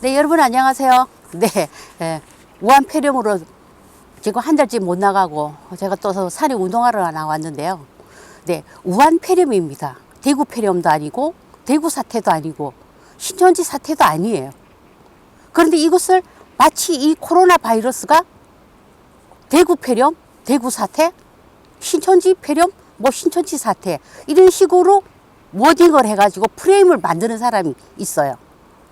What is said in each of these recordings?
네, 여러분 안녕하세요. 네, 우한 폐렴으로 지금 한 달째 못 나가고 제가 또 산에 운동하러 나왔는데요. 네, 우한 폐렴입니다. 대구 폐렴도 아니고 대구 사태도 아니고 신천지 사태도 아니에요. 그런데 이것을 마치 이 코로나 바이러스가 대구 폐렴, 대구 사태, 신천지 폐렴, 뭐 신천지 사태 이런 식으로 워딩을 해가지고 프레임을 만드는 사람이 있어요.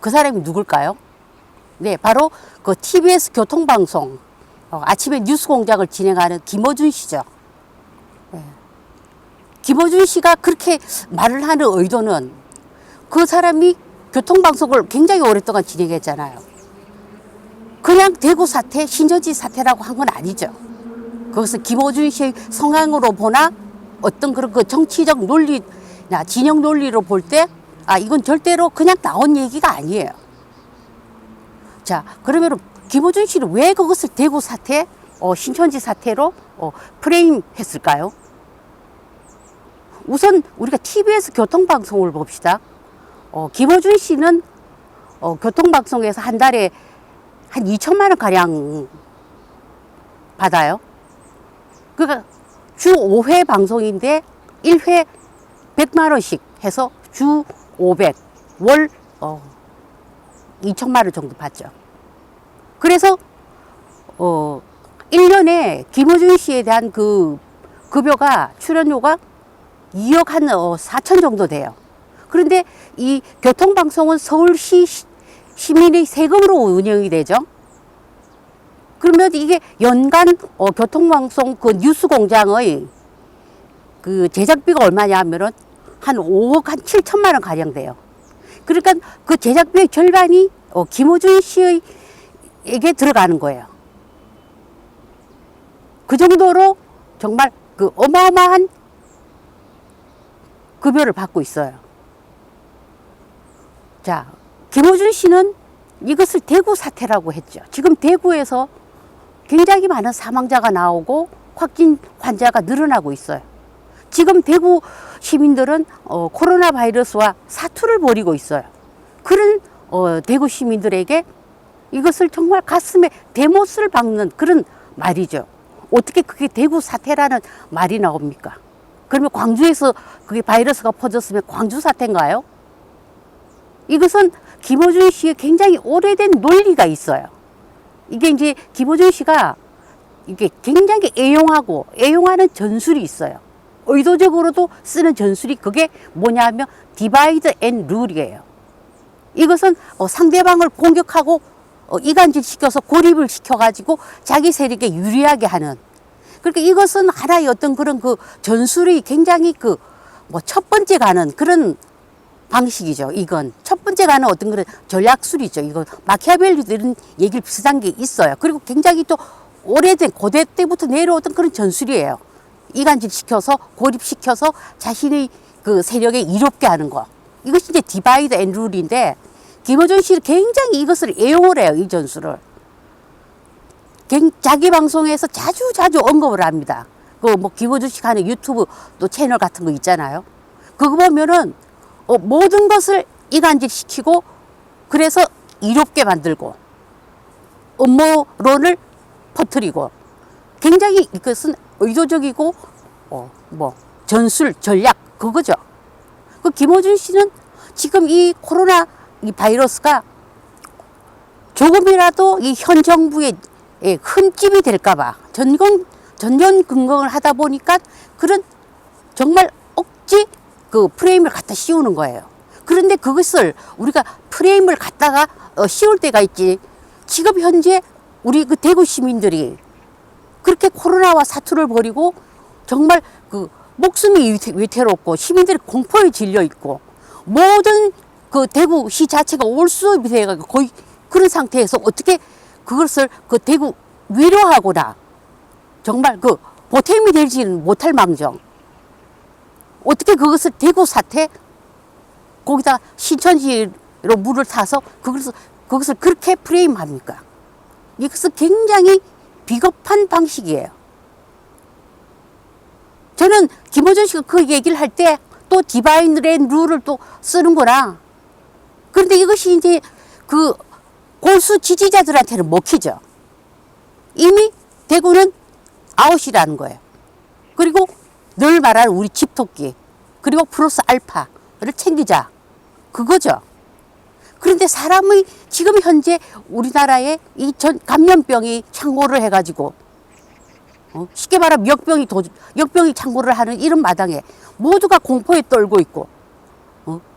그 사람이 누굴까요? 네, 바로 그 TBS 교통방송 아침에 뉴스공장을 진행하는 김어준 씨죠. 네. 김어준 씨가 그렇게 말을 하는 의도는 그 사람이 교통방송을 굉장히 오랫동안 진행했잖아요. 그냥 대구 사태, 신천지 사태라고 한 건 아니죠. 그것은 김어준 씨의 성향으로 보나 어떤 그런 그 정치적 논리나 진영 논리로 볼 때 이건 절대로 그냥 나온 얘기가 아니에요. 자, 그러면 김어준 씨는 왜 그것을 대구 사태, 신천지 사태로 프레임 했을까요? 우선 우리가 TBS 교통방송을 봅시다. 김어준 씨는 교통방송에서 한 달에 한 2천만 원 가량 받아요. 그러니까 주 5회 방송인데 1회 100만 원씩 해서 주 500, 월 2천만 원 정도 받죠. 그래서 1년에 김어준 씨에 대한 그 급여가 출연료가 2억 한 4천 정도 돼요. 그런데 이 교통방송은 서울시 시민의 세금으로 운영이 되죠. 그러면 이게 연간 교통방송 그 뉴스공장의 그 제작비가 얼마냐 하면은 한 5억 한 7천만 원 가량 돼요. 그러니까 그 제작비의 절반이 김어준 씨에게 들어가는 거예요. 그 정도로 정말 그 어마어마한 급여를 받고 있어요. 자, 김어준 씨는 이것을 대구 사태라고 했죠. 지금 대구에서 굉장히 많은 사망자가 나오고 확진 환자가 늘어나고 있어요. 지금 대구 시민들은 코로나 바이러스와 사투를 벌이고 있어요. 그런 대구 시민들에게 이것을 정말 가슴에 대못을 박는 그런 말이죠. 어떻게 그게 대구 사태라는 말이 나옵니까? 그러면 광주에서 그게 바이러스가 퍼졌으면 광주 사태인가요? 이것은 김어준 씨의 굉장히 오래된 논리가 있어요. 이게 이제 김어준 씨가 이게 굉장히 애용하는 전술이 있어요. 의도적으로도 쓰는 전술이 그게 뭐냐 하면 디바이드 앤 룰이에요. 이것은 상대방을 공격하고 이간질 시켜서 고립을 시켜가지고 자기 세력에 유리하게 하는. 그러니까 이것은 하나의 어떤 그런 그 전술이 굉장히 첫 번째 가는 그런 방식이죠. 이건 첫 번째 가는 어떤 그런 전략술이죠. 이거 마키아벨리도 이런 얘기를 비슷한 게 있어요. 그리고 굉장히 또 오래된 고대 때부터 내려오던 그런 전술이에요. 이간질 시켜서 고립시켜서 자신의 그 세력에 이롭게 하는 거. 이것이 이제 디바이드 앤 룰인데 김어준 씨는 굉장히 이것을 애용을 해요. 이 전술을. 자기 방송에서 자주 언급을 합니다. 김어준 씨가 하는 유튜브 또 채널 같은 거 있잖아요. 그거 보면은 모든 것을 이간질 시키고 그래서 이롭게 만들고 음모론을 퍼뜨리고 굉장히 이것은 의도적이고 전술 전략 그거죠. 그 김어준 씨는 지금 이 코로나 이 바이러스가 조금이라도 이 현 정부의 흠집이 될까봐 전전긍긍을 하다 보니까 그런 정말 억지 그 프레임을 갖다 씌우는 거예요. 그런데 그것을 우리가 프레임을 갖다가 씌울 때가 있지. 지금 현재 우리 그 대구 시민들이 그렇게 코로나와 사투를 벌이고 정말 그 목숨이 위태롭고 시민들이 공포에 질려 있고 모든 그 대구시 자체가 올수업이 돼가지고 거의 그런 상태에서 어떻게 그것을 그 대구 위로하거나 정말 그 보탬이 되지는 못할 망정 어떻게 그것을 대구 사태 거기다 신천지로 물을 타서 그것을 그렇게 프레임합니까? 이것은 굉장히 비겁한 방식이에요. 저는 김어준 씨가 그 얘기를 할 때 또 디바인 앤 룰을 또 쓰는구나. 그런데 이것이 이제 그 골수 지지자들한테는 먹히죠. 이미 대구는 아웃이라는 거예요. 그리고 늘 말하는 우리 집토끼, 그리고 플러스 알파를 챙기자. 그거죠. 그런데 사람의 지금 현재 우리나라에 이 전 감염병이 창궐을 해가지고 쉽게 말하면 역병이 창궐을 하는 이런 마당에 모두가 공포에 떨고 있고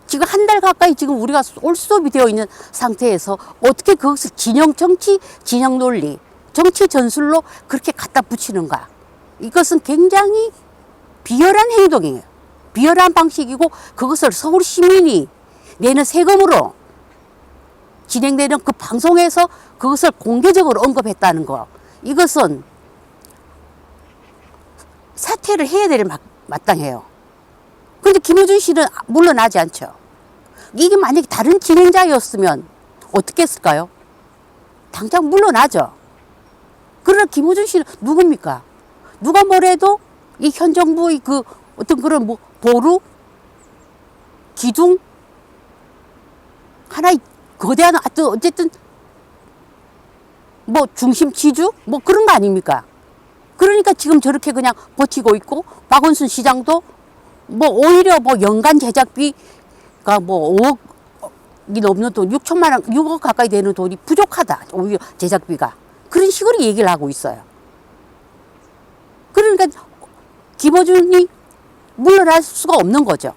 지금 한 달 가까이 지금 우리가 올스톱이 되어 있는 상태에서 어떻게 그것을 진영 정치, 진영 논리, 정치 전술로 그렇게 갖다 붙이는가. 이것은 굉장히 비열한 행동이에요. 비열한 방식이고 그것을 서울 시민이 내는 세금으로 진행되는 그 방송에서 그것을 공개적으로 언급했다는 거. 이것은 사퇴를 해야 될 마땅해요. 그런데 김어준 씨는 물러나지 않죠. 이게 만약에 다른 진행자였으면 어떻게 했을까요? 당장 물러나죠. 그러나 김어준 씨는 누굽니까? 누가 뭐래도 이 현 정부의 그 어떤 그런 뭐 보루, 기둥, 하나의 거대한 어쨌든 뭐 중심 지주 뭐 그런 거 아닙니까? 그러니까 지금 저렇게 그냥 버티고 있고 박원순 시장도 뭐 오히려 뭐 연간 제작비가 뭐 5억이 넘는 돈 6천만 원, 6억 가까이 되는 돈이 부족하다. 오히려 제작비가. 그런 식으로 얘기를 하고 있어요. 그러니까 김어준이 물러날 수가 없는 거죠.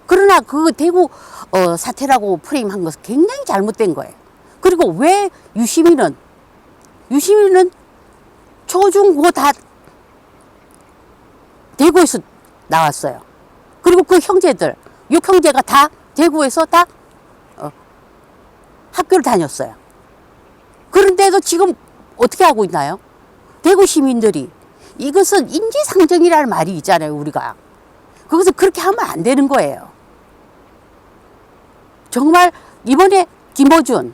그러나 그 대구 사태라고 프레임한 것은 굉장히 잘못된 거예요. 그리고 왜 유시민은 초중고 다 대구에서 나왔어요. 그리고 그 형제들 6형제가 다 대구에서 다 학교를 다녔어요. 그런데도 지금 어떻게 하고 있나요? 대구 시민들이 이것은 인지상정이라는 말이 있잖아요. 우리가 거기서 그렇게 하면 안 되는 거예요. 정말 이번에 김어준,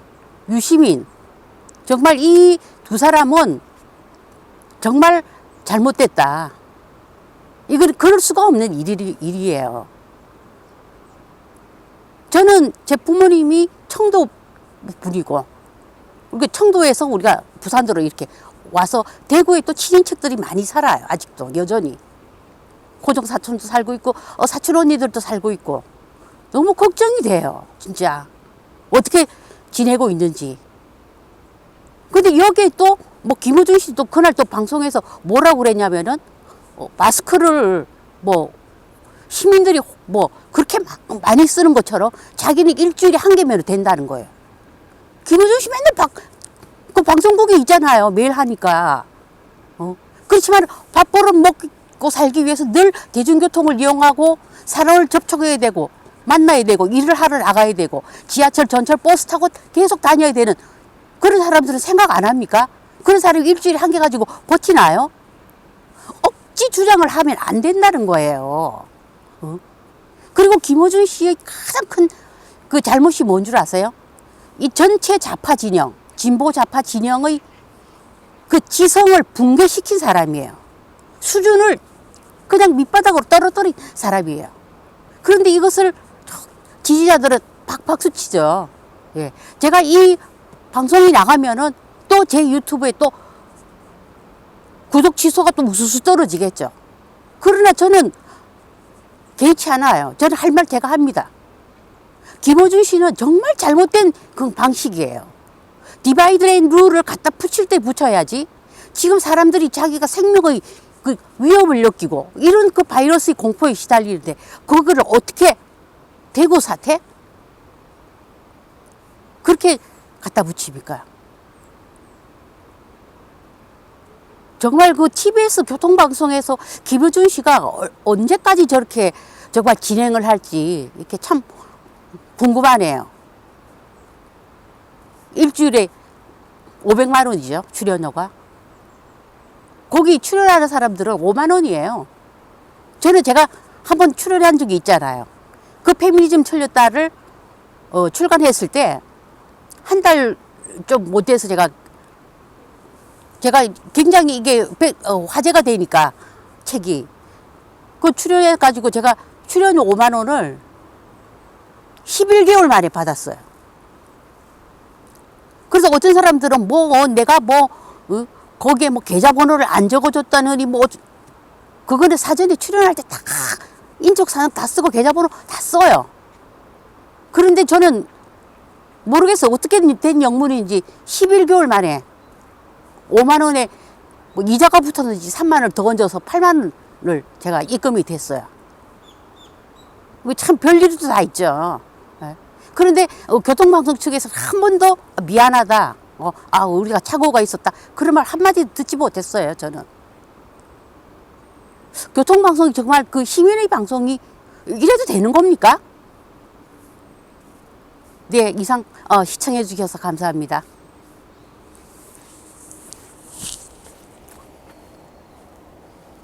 유시민 정말 이 두 사람은 정말 잘못됐다. 이건 그럴 수가 없는 일이에요. 저는 제 부모님이 청도 분이고, 그리고 청도에서 우리가 부산으로 이렇게 와서 대구에 또 친인척들이 많이 살아요. 아직도 여전히. 고정 사촌도 살고 있고, 사촌 언니들도 살고 있고. 너무 걱정이 돼요. 진짜. 어떻게 지내고 있는지. 근데 여기에 또, 뭐, 김어준 씨도 그날 또 방송에서 뭐라고 그랬냐면은, 마스크를 뭐, 시민들이 뭐, 그렇게 많이 쓰는 것처럼 자기는 일주일에 한 개면 된다는 거예요. 김어준 씨 맨날 그 방송국에 있잖아요. 매일 하니까. 그렇지만 밥벌어 먹고 살기 위해서 늘 대중교통을 이용하고 사람을 접촉해야 되고 만나야 되고 일을 하러 나가야 되고 지하철, 전철, 버스 타고 계속 다녀야 되는 그런 사람들은 생각 안 합니까? 그런 사람이 일주일에 한 개 가지고 버티나요? 억지 주장을 하면 안 된다는 거예요. 그리고 김어준 씨의 가장 큰 그 잘못이 뭔 줄 아세요? 이 전체 좌파 진영, 진보 좌파 진영의 그 지성을 붕괴시킨 사람이에요. 수준을 그냥 밑바닥으로 떨어뜨린 사람이에요. 그런데 이것을 지지자들은 박박수 치죠. 예. 제가 이 방송이 나가면은 또 제 유튜브에 또 구독 취소가 또 우수수 떨어지겠죠. 그러나 저는 개의치 않아요. 저는 할 말 제가 합니다. 김어준 씨는 정말 잘못된 그 방식이에요. 디바이드 앤 룰을 갖다 붙일 때 붙여야지. 지금 사람들이 자기가 생명의 그 위협을 느끼고 이런 그 바이러스의 공포에 시달리는데 그거를 어떻게 대구 사태? 그렇게 갖다 붙입니까? 정말 그 TBS 교통방송에서 김어준 씨가 언제까지 저렇게 정말 진행을 할지 이렇게 참 궁금하네요. 일주일에 500만 원이죠. 출연료가. 거기 출연하는 사람들은 5만 원이에요. 제가 한번 출연한 적이 있잖아요. 그 페미니즘 틀렸다를 출간했을 때 한 달 좀 못 돼서 제가 굉장히 이게 화제가 되니까 책이 그 출연해 가지고 제가 출연료 5만 원을 11개월 만에 받았어요. 그래서 어떤 사람들은 내가 거기에 계좌번호를 안 적어줬다느니 그거는 사전에 출연할 때 다 인적사항 다 쓰고 계좌번호 다 써요. 그런데 저는 모르겠어. 어떻게 된 영문인지 11개월 만에 5만 원에 이자가 붙었는지 3만 원을 더 얹어서 8만 원을 제가 입금이 됐어요. 참 별일도 다 있죠. 그런데 교통방송 측에서 한 번도 미안하다, 우리가 착오가 있었다, 그런 말 한마디 듣지 못했어요. 저는 교통방송이 정말 그 시민의 방송이 이래도 되는 겁니까? 네, 이상 시청해 주셔서 감사합니다.